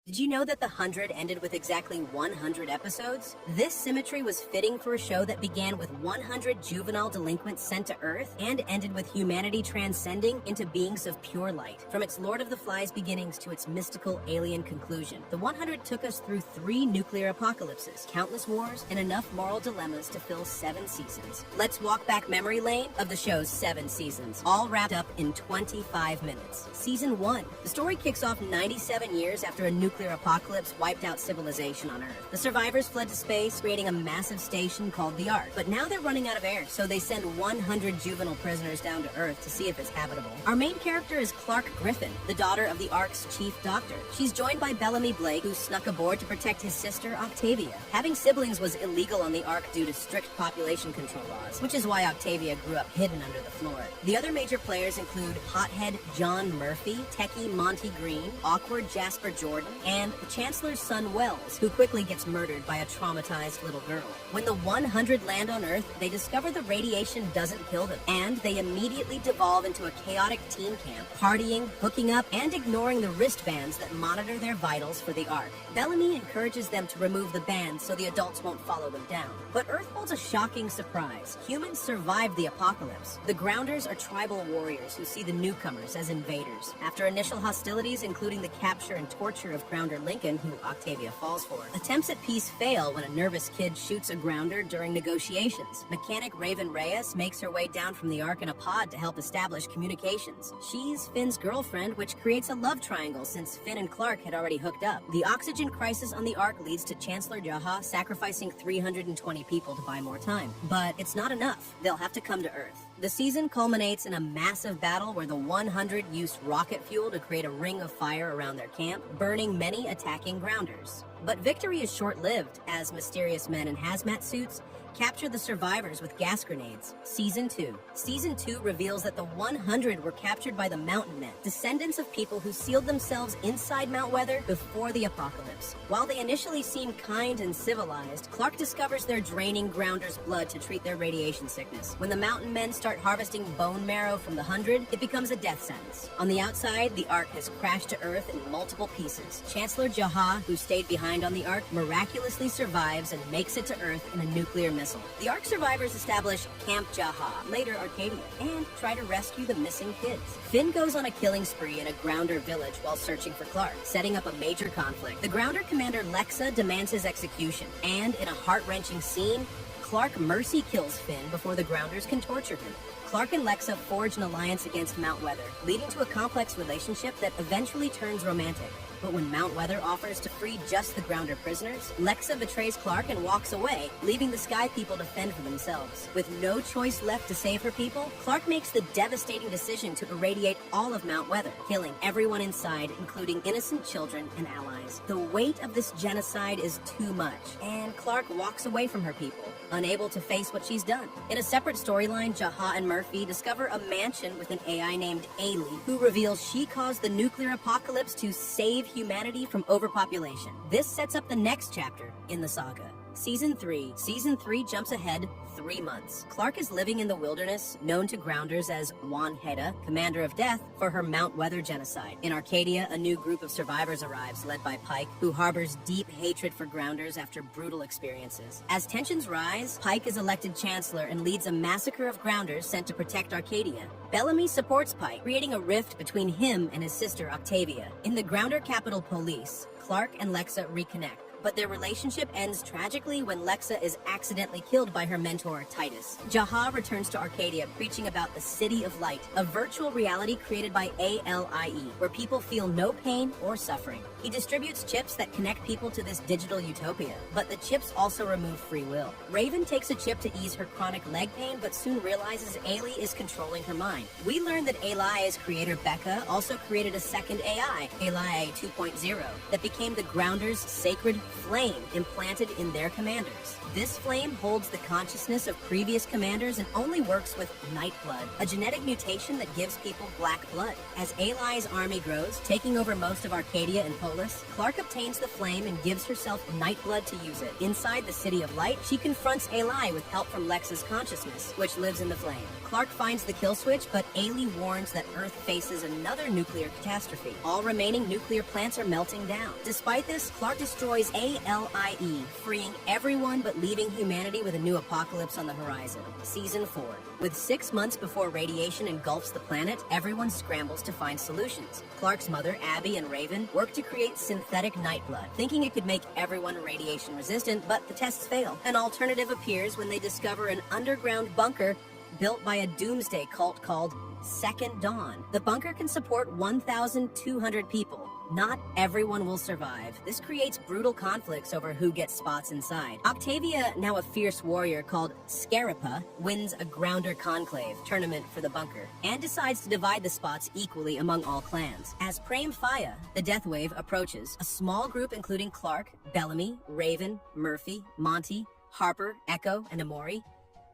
Did you know that The 100 ended with exactly 100 episodes? This symmetry was fitting for a show that began with 100 juvenile delinquents sent to Earth and ended with humanity transcending into beings of pure light. From its Lord of the Flies beginnings to its mystical alien conclusion, The 100 took us through 3 nuclear apocalypses, countless wars, and enough moral dilemmas to fill 7 seasons. Let's walk back memory lane of the show's 7 seasons, all wrapped up in 25 minutes. Season 1. The story kicks off 97 years after a nuclear apocalypse wiped out civilization on Earth. The survivors fled to space, creating a massive station called the Ark. But now they're running out of air, so they send 100 juvenile prisoners down to Earth to see if it's habitable. Our main character is Clark Griffin, the daughter of the Ark's chief doctor. She's joined by Bellamy Blake, who snuck aboard to protect his sister Octavia. Having siblings was illegal on the Ark due to strict population control laws, which is why Octavia grew up hidden under the floor. The other major players include hothead John Murphy, techie Monty Green, awkward Jasper Jordan, and the Chancellor's son Wells, who quickly gets murdered by a traumatized little girl. When the 100 land on Earth, they discover the radiation doesn't kill them, and they immediately devolve into a chaotic teen camp, partying, hooking up, and ignoring the wristbands that monitor their vitals for the Ark. Bellamy encourages them to remove the bands so the adults won't follow them down. But Earth holds a shocking surprise. Humans survived the apocalypse. The Grounders are tribal warriors who see the newcomers as invaders. After initial hostilities, including the capture and torture of Grounder Lincoln, who Octavia falls for, attempts at peace fail when a nervous kid shoots a Grounder during negotiations. Mechanic Raven Reyes makes her way down from the Ark in a pod to help establish communications. She's Finn's girlfriend, which creates a love triangle since Finn and Clark had already hooked up. The oxygen crisis on the Ark leads to Chancellor Jaha sacrificing 320 people to buy more time. But it's not enough. They'll have to come to Earth. The season culminates in a massive battle where the 100 used rocket fuel to create a ring of fire around their camp, burning many attacking Grounders. But victory is short-lived, as mysterious men in hazmat suits capture the survivors with gas grenades. Season 2. Season 2 reveals that the 100 were captured by the Mountain Men, descendants of people who sealed themselves inside Mount Weather before the apocalypse. While they initially seem kind and civilized, Clark discovers they're draining Grounders' blood to treat their radiation sickness. When the Mountain Men start harvesting bone marrow from the 100, it becomes a death sentence. On the outside, the Ark has crashed to Earth in multiple pieces. Chancellor Jaha, who stayed behind on the Ark, miraculously survives and makes it to Earth in a nuclear missile. The Ark survivors establish Camp Jaha, later Arcadia, and try to rescue the missing kids. Finn goes on a killing spree in a Grounder village while searching for Clark, setting up a major conflict. The Grounder commander Lexa demands his execution, and in a heart-wrenching scene, Clark mercy kills Finn before the Grounders can torture him. Clark and Lexa forge an alliance against Mount Weather, leading to a complex relationship that eventually turns romantic. But when Mount Weather offers to free just the Grounder prisoners, Lexa betrays Clark and walks away, leaving the Sky People to fend for themselves. With no choice left to save her people, Clark makes the devastating decision to irradiate all of Mount Weather, killing everyone inside, including innocent children and allies. The weight of this genocide is too much, and Clark walks away from her people, unable to face what she's done. In a separate storyline, Jaha and Murphy discover a mansion with an AI named Ailey, who reveals she caused the nuclear apocalypse to save humanity from overpopulation. This sets up the next chapter in the saga. Season 3. Season 3 jumps ahead 3 months. Clark is living in the wilderness, known to Grounders as Juan Heda, Commander of Death, for her Mount Weather genocide. In Arcadia, a new group of survivors arrives, led by Pike, who harbors deep hatred for Grounders after brutal experiences. As tensions rise, Pike is elected Chancellor and leads a massacre of Grounders sent to protect Arcadia. Bellamy supports Pike, creating a rift between him and his sister Octavia. In the Grounder capital Police, Clark and Lexa reconnect. But their relationship ends tragically when Lexa is accidentally killed by her mentor, Titus. Jaha returns to Arcadia, preaching about the City of Light, a virtual reality created by ALIE, where people feel no pain or suffering. He distributes chips that connect people to this digital utopia, but the chips also remove free will. Raven takes a chip to ease her chronic leg pain, but soon realizes Ailey is controlling her mind. We learn that ALIE's creator, Becca, also created a second AI, ALIE 2.0, that became the Grounders' sacred flame implanted in their commanders. This flame holds the consciousness of previous commanders and only works with night blood, a genetic mutation that gives people black blood. As Ailai's army grows, taking over most of Arcadia and Polis, Clark obtains the flame and gives herself Nightblood to use it. Inside the City of Light, she confronts Ailey with help from Lex's consciousness, which lives in the flame. Clark finds the kill switch, but Ailey warns that Earth faces another nuclear catastrophe. All remaining nuclear plants are melting down. Despite this, Clark destroys ALIE, freeing everyone but leaving humanity with a new apocalypse on the horizon. Season 4. With 6 months before radiation engulfs the planet, everyone scrambles to find solutions. Clark's mother, Abby, and Raven work to create synthetic Nightblood, thinking it could make everyone radiation resistant, but the tests fail. An alternative appears when they discover an underground bunker built by a doomsday cult called Second Dawn. The bunker can support 1,200 people. Not everyone will survive. This creates brutal conflicts over who gets spots inside. Octavia, now a fierce warrior called Scarapa, wins a Grounder Conclave tournament for the bunker and decides to divide the spots equally among all clans. As Prame Faya, the Death Wave, approaches, a small group including Clark, Bellamy, Raven, Murphy, Monty, Harper, Echo, and Amori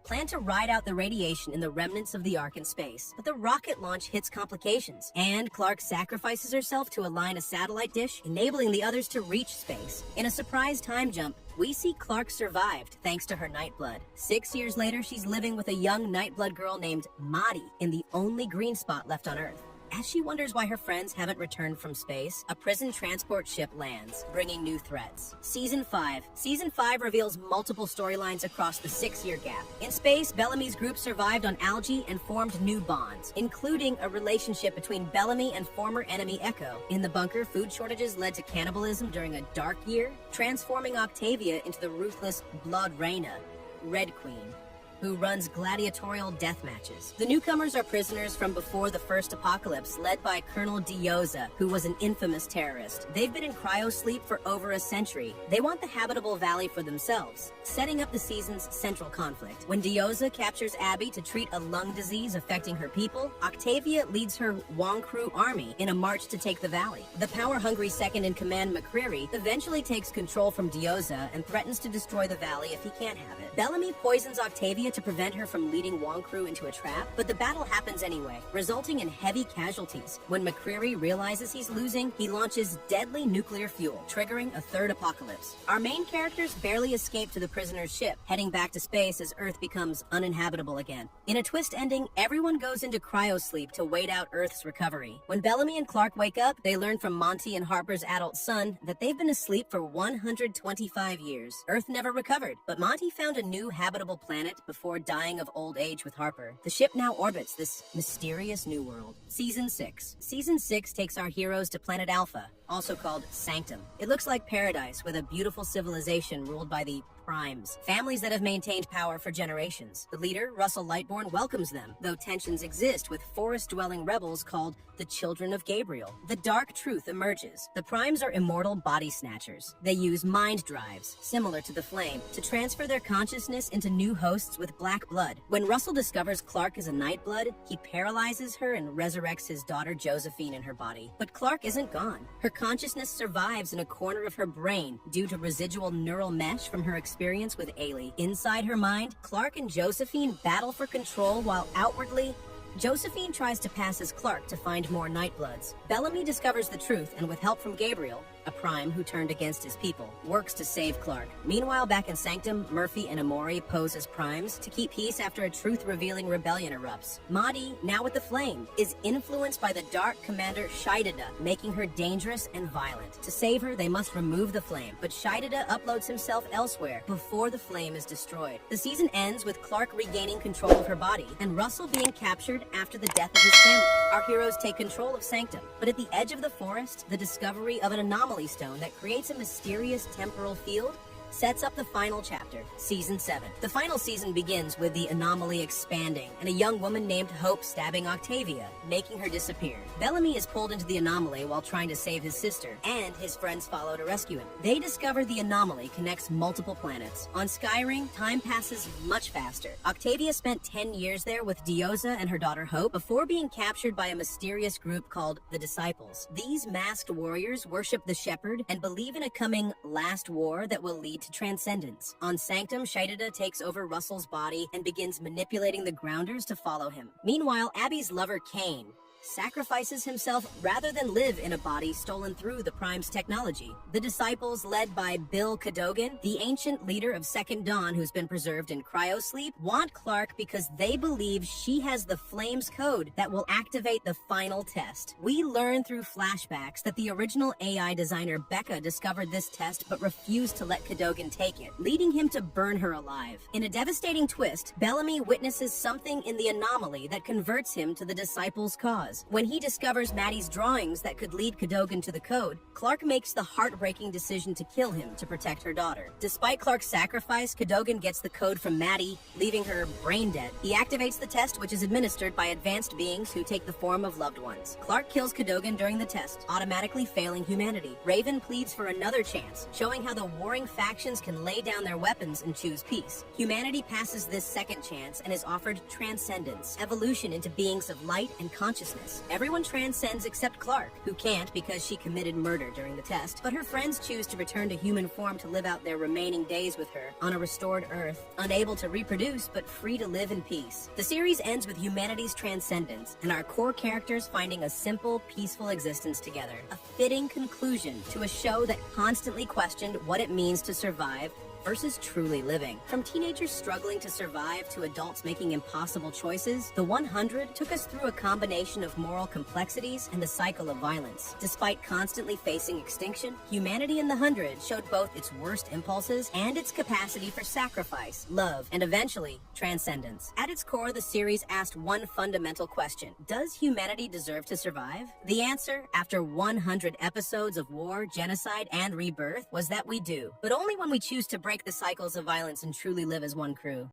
plan to ride out the radiation in the remnants of the Ark in space. But the rocket launch hits complications, and Clark sacrifices herself to align a satellite dish, enabling the others to reach space. In a surprise time jump, we see Clark survived thanks to her Nightblood. 6 years later, she's living with a young Nightblood girl named Madi in the only green spot left on Earth. As she wonders why her friends haven't returned from space, a prison transport ship lands, bringing new threats. Season 5. Season 5 reveals multiple storylines across the 6-year gap. In space, Bellamy's group survived on algae and formed new bonds, including a relationship between Bellamy and former enemy Echo. In the bunker, food shortages led to cannibalism during a dark year, transforming Octavia into the ruthless Blood Reina, Red Queen, who runs gladiatorial death matches. The newcomers are prisoners from before the first apocalypse, led by Colonel Dioza, who was an infamous terrorist. They've been in cryosleep for over a century. They want the habitable valley for themselves, setting up the season's central conflict. When Dioza captures Abby to treat a lung disease affecting her people, Octavia leads her Wonkru army in a march to take the valley. The power-hungry second-in-command McCreary eventually takes control from Dioza and threatens to destroy the valley if he can't have it. Bellamy poisons Octavia to prevent her from leading Wonkru into a trap, but the battle happens anyway, resulting in heavy casualties. When McCreary realizes he's losing, he launches deadly nuclear fuel, triggering a third apocalypse. Our main characters barely escape to the prisoner's ship, heading back to space as Earth becomes uninhabitable again. In a twist ending, everyone goes into cryosleep to wait out Earth's recovery. When Bellamy and Clark wake up, they learn from Monty and Harper's adult son that they've been asleep for 125 years. Earth never recovered, but Monty found a new habitable planet before dying of old age with Harper. The ship now orbits this mysterious new world. Season 6. Season 6 takes our heroes to planet Alpha, also called Sanctum. It looks like paradise with a beautiful civilization ruled by the Primes, families that have maintained power for generations. The leader, Russell Lightbourne, welcomes them, though tensions exist with forest-dwelling rebels called the Children of Gabriel. The dark truth emerges. The Primes are immortal body snatchers. They use mind drives, similar to the Flame, to transfer their consciousness into new hosts with black blood. When Russell discovers Clark is a Nightblood, he paralyzes her and resurrects his daughter Josephine in her body. But Clark isn't gone. Her consciousness survives in a corner of her brain due to residual neural mesh from her experience with Ailey. Inside her mind, Clark and Josephine battle for control while outwardly, Josephine tries to pass as Clark to find more Nightbloods. Bellamy discovers the truth and with help from Gabriel, a Prime who turned against his people, works to save Clark. Meanwhile, back in Sanctum, Murphy and Amori pose as Primes to keep peace after a truth-revealing rebellion erupts. Madi, now with the Flame, is influenced by the Dark Commander Shaidada, making her dangerous and violent. To save her, they must remove the Flame, but Shaidada uploads himself elsewhere before the Flame is destroyed. The season ends with Clark regaining control of her body and Russell being captured after the death of his family. Our heroes take control of Sanctum, but at the edge of the forest, the discovery of an anomaly stone that creates a mysterious temporal field sets up the final chapter, Season 7. The final season begins with the anomaly expanding and a young woman named Hope stabbing Octavia, making her disappear. Bellamy is pulled into the anomaly while trying to save his sister, and his friends follow to rescue him. They discover the anomaly connects multiple planets. On Skyring, time passes much faster. Octavia spent 10 years there with Dioza and her daughter Hope before being captured by a mysterious group called the Disciples. These masked warriors worship the Shepherd and believe in a coming last war that will lead to transcendence. On Sanctum, Shaidada takes over Russell's body and begins manipulating the Grounders to follow him. Meanwhile, Abby's lover Kane sacrifices himself rather than live in a body stolen through the Prime's technology. The disciples, led by Bill Cadogan, the ancient leader of Second Dawn who's been preserved in cryosleep, want Clark because they believe she has the Flames code that will activate the final test. We learn through flashbacks that the original AI designer Becca discovered this test but refused to let Cadogan take it, leading him to burn her alive. In a devastating twist, Bellamy witnesses something in the anomaly that converts him to the disciples' cause. When he discovers Maddie's drawings that could lead Cadogan to the code, Clark makes the heartbreaking decision to kill him to protect her daughter. Despite Clark's sacrifice, Cadogan gets the code from Maddie, leaving her brain dead. He activates the test, which is administered by advanced beings who take the form of loved ones. Clark kills Cadogan during the test, automatically failing humanity. Raven pleads for another chance, showing how the warring factions can lay down their weapons and choose peace. Humanity passes this second chance and is offered transcendence, evolution into beings of light and consciousness. Everyone transcends except Clark, who can't because she committed murder during the test, but her friends choose to return to human form to live out their remaining days with her on a restored Earth, unable to reproduce but free to live in peace. The series ends with humanity's transcendence and our core characters finding a simple, peaceful existence together. A fitting conclusion to a show that constantly questioned what it means to survive versus truly living. From teenagers struggling to survive to adults making impossible choices, The 100 took us through a combination of moral complexities and a cycle of violence. Despite constantly facing extinction, humanity in The 100 showed both its worst impulses and its capacity for sacrifice, love, and eventually, transcendence. At its core, the series asked one fundamental question: does humanity deserve to survive? The answer, after 100 episodes of war, genocide, and rebirth, was that we do. But only when we choose to break the cycles of violence and truly live as one crew.